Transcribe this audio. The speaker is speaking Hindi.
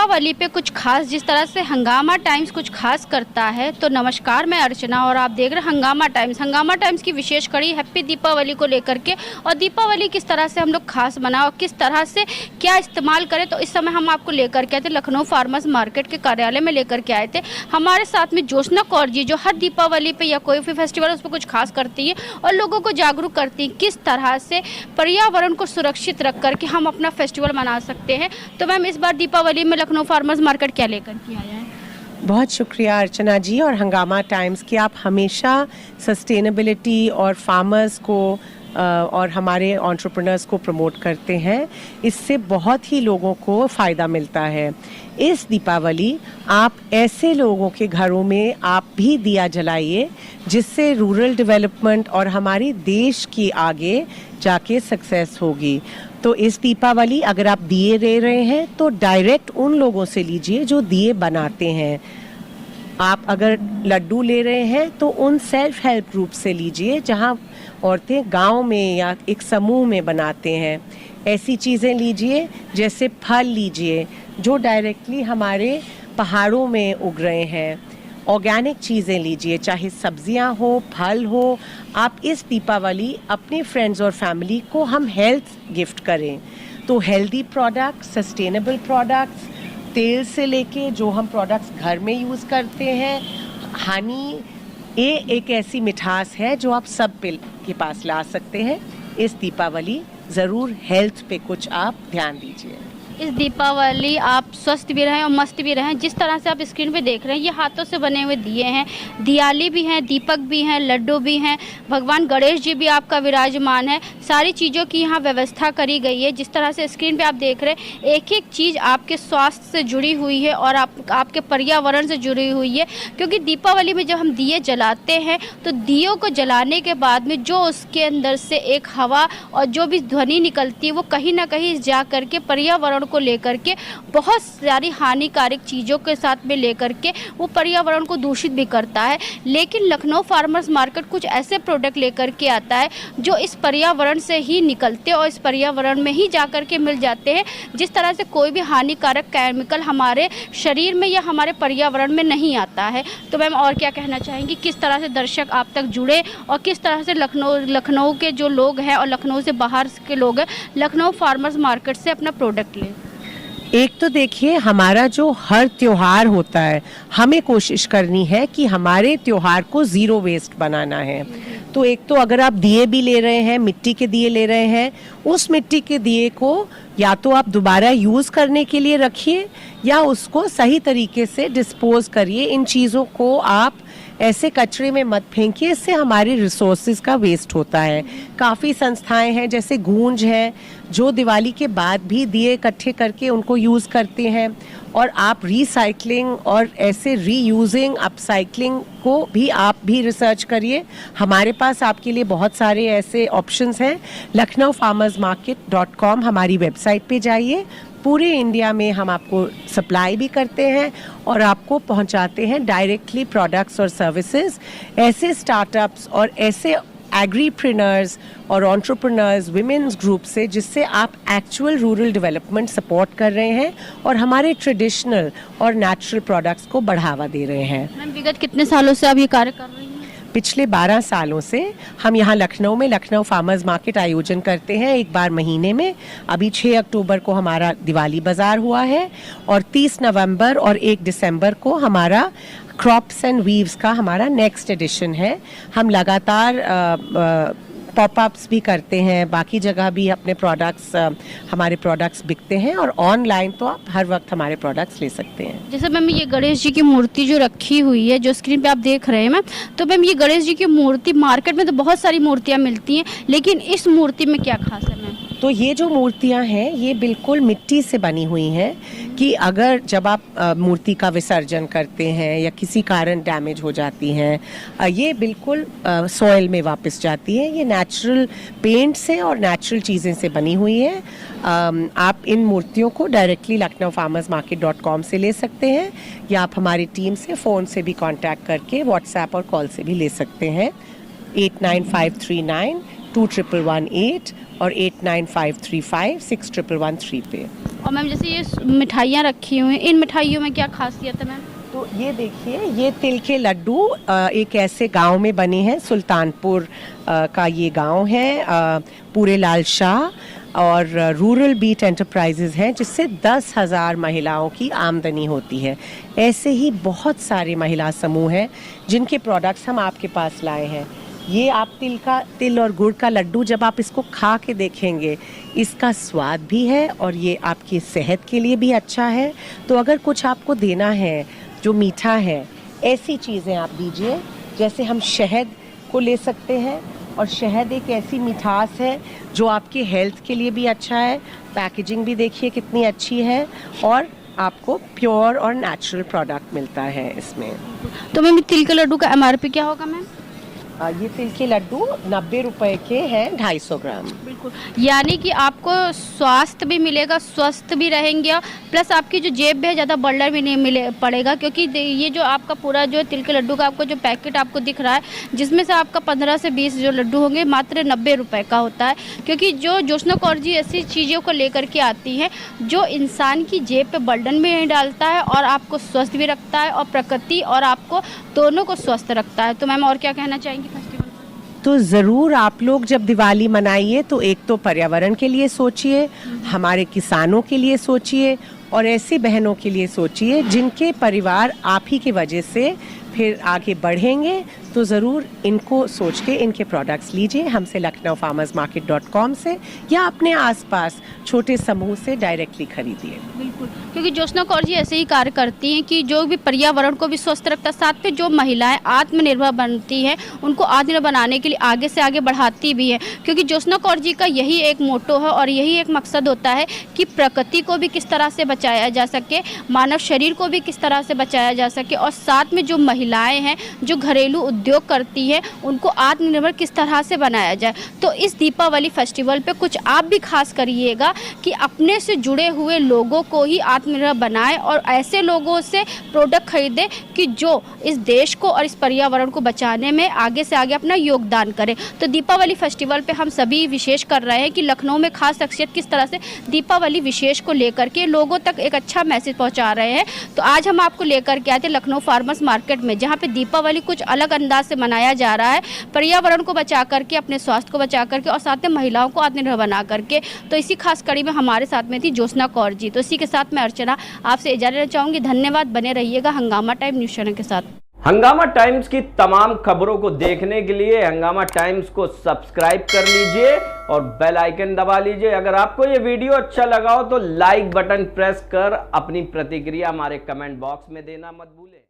दीपावली पे कुछ खास, जिस तरह से हंगामा टाइम्स कुछ खास करता है। तो नमस्कार, मैं अर्चना और आप देख रहे हैं हंगामा टाइम्स। हंगामा टाइम्स की विशेष कड़ी हैप्पी दीपावली को लेकर के, और दीपावली किस तरह से हम लोग खास बनाएं और किस तरह से क्या इस्तेमाल करें। तो इस समय हम आपको लेकर के आए थे लखनऊ फार्मर्स मार्केट के कार्यालय में लेकर के आए थे। हमारे साथ में ज्योत्सना कौर जी, जो हर दीपावली पे या कोई भी फेस्टिवल उस पर कुछ खास करती है और लोगों को जागरूक करती है किस तरह से पर्यावरण को सुरक्षित रख करके हम अपना फेस्टिवल मना सकते हैं। तो मैम, इस बार दीपावली में लखनऊ फार्मर्स मार्केट क्या लेकर के आया है? बहुत शुक्रिया अर्चना जी और हंगामा टाइम्स की। आप हमेशा सस्टेनेबिलिटी और फार्मर्स को और हमारे एंटरप्रेन्योर्स को प्रमोट करते हैं। इससे बहुत ही लोगों को फ़ायदा मिलता है। इस दीपावली आप ऐसे लोगों के घरों में आप भी दिया जलाइए जिससे रूरल डेवलपमेंट और हमारे देश की आगे जाके सक्सेस होगी। तो इस दीपावली अगर आप दिए ले रहे हैं तो डायरेक्ट उन लोगों से लीजिए जो दिए बनाते हैं। आप अगर लड्डू ले रहे हैं तो उन सेल्फ हेल्प ग्रुप से लीजिए जहां औरतें गांव में या एक समूह में बनाते हैं। ऐसी चीज़ें लीजिए, जैसे फल लीजिए जो डायरेक्टली हमारे पहाड़ों में उग रहे हैं। ऑर्गेनिक चीज़ें लीजिए, चाहे सब्जियां हो, फल हो। आप इस दीपावली अपने फ्रेंड्स और फैमिली को हम हेल्थ गिफ्ट करें। तो हेल्दी प्रोडक्ट्स, सस्टेनेबल प्रोडक्ट्स, तेल से लेके जो हम प्रोडक्ट्स घर में यूज़ करते हैं, हनी, ये एक ऐसी मिठास है जो आप सब के पास ला सकते हैं। इस दीपावली ज़रूर हेल्थ पे कुछ आप ध्यान दीजिए। इस दीपावली आप स्वस्थ भी रहें और मस्त भी रहें। जिस तरह से आप स्क्रीन पे देख रहे हैं, ये हाथों से बने हुए दिए हैं, दियाली भी हैं, दीपक भी हैं, लड्डू भी हैं, भगवान गणेश जी भी आपका विराजमान है। सारी चीज़ों की यहाँ व्यवस्था करी गई है। जिस तरह से स्क्रीन पे आप देख रहे हैं, एक एक चीज़ आपके स्वास्थ्य से जुड़ी हुई है और आपके पर्यावरण से जुड़ी हुई है। क्योंकि दीपावली में जब हम दिए जलाते हैं तो दियों को जलाने के बाद में जो उसके अंदर से एक हवा और जो भी ध्वनि निकलती है वो कहीं ना कहीं जा करके पर्यावरण को लेकर के बहुत सारी हानिकारक चीज़ों के साथ में लेकर के वो पर्यावरण को दूषित भी करता है। लेकिन लखनऊ फार्मर्स मार्केट कुछ ऐसे प्रोडक्ट लेकर के आता है जो इस पर्यावरण से ही निकलते और इस पर्यावरण में ही जाकर के मिल जाते हैं। जिस तरह से कोई भी हानिकारक केमिकल हमारे शरीर में या हमारे पर्यावरण में नहीं आता है। तो मैम, और क्या कहना चाहेंगी, किस तरह से दर्शक आप तक जुड़े और किस तरह से लखनऊ के जो लोग हैं और लखनऊ से बाहर के लोग हैं लखनऊ फार्मर्स मार्केट से अपना प्रोडक्ट लें? एक तो देखिए, हमारा जो हर त्योहार होता है हमें कोशिश करनी है कि हमारे त्योहार को ज़ीरो वेस्ट बनाना है। तो एक तो अगर आप दिए भी ले रहे हैं, मिट्टी के दिए ले रहे हैं, उस मिट्टी के दिए को या तो आप दोबारा यूज़ करने के लिए रखिए या उसको सही तरीके से डिस्पोज करिए। इन चीज़ों को आप ऐसे कचरे में मत फेंकिए, इससे हमारे रिसोर्सेज का वेस्ट होता है। काफ़ी संस्थाएं हैं जैसे गूंज है जो दिवाली के बाद भी दिए इकट्ठे करके उनको यूज़ करते हैं। और आप रिसाइकलिंग और ऐसे रीयूजिंग, अपसाइकलिंग को भी आप भी रिसर्च करिए। हमारे पास आपके लिए बहुत सारे ऐसे ऑप्शंस हैं। lucknowfarmersmarket.com हमारी वेबसाइट पे जाइए। पूरे इंडिया में हम आपको सप्लाई भी करते हैं और आपको पहुंचाते हैं डायरेक्टली प्रोडक्ट्स और सर्विसेज। ऐसे स्टार्टअप्स और ऐसे एग्रीप्रेन्योर्स और एंटरप्रेन्योर्स विमेंस ग्रुप से जिससे आप एक्चुअल रूरल डेवलपमेंट सपोर्ट कर रहे हैं और हमारे ट्रेडिशनल और नेचुरल प्रोडक्ट्स को बढ़ावा दे रहे हैं। मैम, विगत कितने सालों से आप ये कार्य कर रही हैं? पिछले 12 सालों से हम यहाँ लखनऊ में लखनऊ फार्मर्स मार्केट आयोजन करते हैं एक बार महीने में। अभी 6 अक्टूबर को हमारा दिवाली बाजार हुआ है और 30 नवंबर और 1 दिसंबर को हमारा क्रॉप्स एंड वीव्स का हमारा नेक्स्ट एडिशन है। हम लगातार पॉपअप्स भी करते हैं, बाकी जगह भी अपने हमारे प्रोडक्ट्स बिकते हैं और ऑनलाइन तो आप हर वक्त हमारे प्रोडक्ट्स ले सकते हैं। जैसे मैम, ये गणेश जी की मूर्ति जो रखी हुई है, जो स्क्रीन पे आप देख रहे हैं मैम, तो मैम ये गणेश जी की मूर्ति, मार्केट में तो बहुत सारी मूर्तियाँ मिलती हैं, लेकिन इस मूर्ति में क्या खास है मैम? तो ये जो मूर्तियाँ हैं ये बिल्कुल मिट्टी से बनी हुई हैं कि अगर जब आप मूर्ति का विसर्जन करते हैं या किसी कारण डैमेज हो जाती हैं, ये बिल्कुल सॉइल में वापस जाती है। ये नेचुरल पेंट से और नेचुरल चीज़ें से बनी हुई है। आप इन मूर्तियों को डायरेक्टली lucknowfarmersmarket.com से ले सकते हैं या आप हमारी टीम से फ़ोन से भी कांटेक्ट करके व्हाट्सएप और कॉल से भी ले सकते हैं। 89539 2118 और 89535 6113 पे। और मैम जैसे ये मिठाइयाँ रखी हुई हैं, इन मिठाइयों में क्या खासियत है मैम? तो ये देखिए, ये तिल के लड्डू एक ऐसे गांव में बने हैं, सुल्तानपुर का ये गांव है, पूरे लाल शाह और रूरल बीट एंटरप्राइजेज हैं, जिससे 10,000 महिलाओं की आमदनी होती है। ऐसे ही बहुत सारे महिला समूह हैं जिनके प्रोडक्ट्स हम आपके पास लाए हैं। ये आप तिल और गुड़ का लड्डू जब आप इसको खा के देखेंगे, इसका स्वाद भी है और ये आपकी सेहत के लिए भी अच्छा है। तो अगर कुछ आपको देना है जो मीठा है, ऐसी चीज़ें आप दीजिए। जैसे हम शहद को ले सकते हैं, और शहद एक ऐसी मिठास है जो आपके हेल्थ के लिए भी अच्छा है। पैकेजिंग भी देखिए कितनी अच्छी है, और आपको प्योर और नेचुरल प्रोडक्ट मिलता है इसमें। तो मैम तिल के लड्डू का MRP क्या होगा मैम? ये तिल के लड्डू 90 रुपए के हैं, 250 ग्राम। बिल्कुल, यानी कि आपको स्वास्थ्य भी मिलेगा, स्वस्थ भी रहेंगे, प्लस आपकी जो जेब भी है ज़्यादा बर्डन भी नहीं मिले पड़ेगा। क्योंकि ये जो आपका पूरा जो तिल के लड्डू का आपको जो पैकेट आपको दिख रहा है, जिसमें से आपका 15 से 20 जो लड्डू होंगे मात्र 90 रुपए का होता है। क्योंकि जो जोशना कौर जी ऐसी चीज़ों को लेकर के आती हैं जो इंसान की जेब पे बर्डन भी नहीं डालता है और आपको स्वस्थ भी रखता है, और प्रकृति और आपको दोनों को स्वस्थ रखता है। तो मैम और क्या कहना चाहेंगी फेस्टिवल? तो ज़रूर आप लोग जब दिवाली मनाइए तो एक तो पर्यावरण के लिए सोचिए, हमारे किसानों के लिए सोचिए, और ऐसी बहनों के लिए सोचिए जिनके परिवार आप ही की वजह से फिर आगे बढ़ेंगे। तो ज़रूर इनको सोच के इनके प्रोडक्ट्स लीजिए हमसे, lucknowfarmersmarket.com से, या अपने आसपास छोटे समूह से डायरेक्टली खरीदिए। बिल्कुल, क्योंकि जोशना कौर जी ऐसे ही कार्य करती हैं कि जो भी पर्यावरण को भी स्वस्थ रखता है, साथ में जो महिलाएं आत्मनिर्भर बनती हैं उनको आत्मनिर्भर बनाने के लिए आगे से आगे बढ़ाती भी है। क्योंकि जोशना कौर जी का यही एक मोटो है और यही एक मकसद होता है कि प्रकृति को भी किस तरह से बचाया जा सके, मानव शरीर को भी किस तरह से बचाया जा सके, और साथ में जो महिलाएं हैं जो घरेलू उद्योग करती है उनको आत्मनिर्भर किस तरह से बनाया जाए। तो इस दीपावली फेस्टिवल पे कुछ आप भी खास करिएगा कि अपने से जुड़े हुए लोगों को ही आत्मनिर्भर बनाएं और ऐसे लोगों से प्रोडक्ट खरीदें कि जो इस देश को और इस पर्यावरण को बचाने में आगे से आगे अपना योगदान करें। तो दीपावली फेस्टिवल पे हम सभी विशेष कर रहे हैं कि लखनऊ में खास शख्सियत किस तरह से दीपावली विशेष को लेकर के लोगों तक एक अच्छा मैसेज पहुंचा रहे हैं। तो आज हम आपको लेकर के आए थे लखनऊ फार्मर्स मार्केट में, जहाँ पे दीपावली कुछ अलग अंदाज से मनाया जा रहा है, पर्यावरण को बचा करके, अपने स्वास्थ्य को बचा करके, और साथ में महिलाओं को आत्मनिर्भर बना करके। तो इसी खास कड़ी में हमारे साथ में थी जोशना कौर जी। तो इसी के साथ मैं अर्चना आपसे इजाजत लेना चाहूँगी। धन्यवाद, बने रहिएगा हंगामा टाइम न्यूज़ चैनल के साथ। हंगामा टाइम्स की तमाम खबरों को देखने के लिए हंगामा टाइम्स को सब्सक्राइब कर लीजिए और बेल आइकन दबा लीजिए। अगर आपको ये वीडियो अच्छा लगा हो तो लाइक बटन प्रेस कर अपनी प्रतिक्रिया हमारे कमेंट बॉक्स में देना मत भूलें।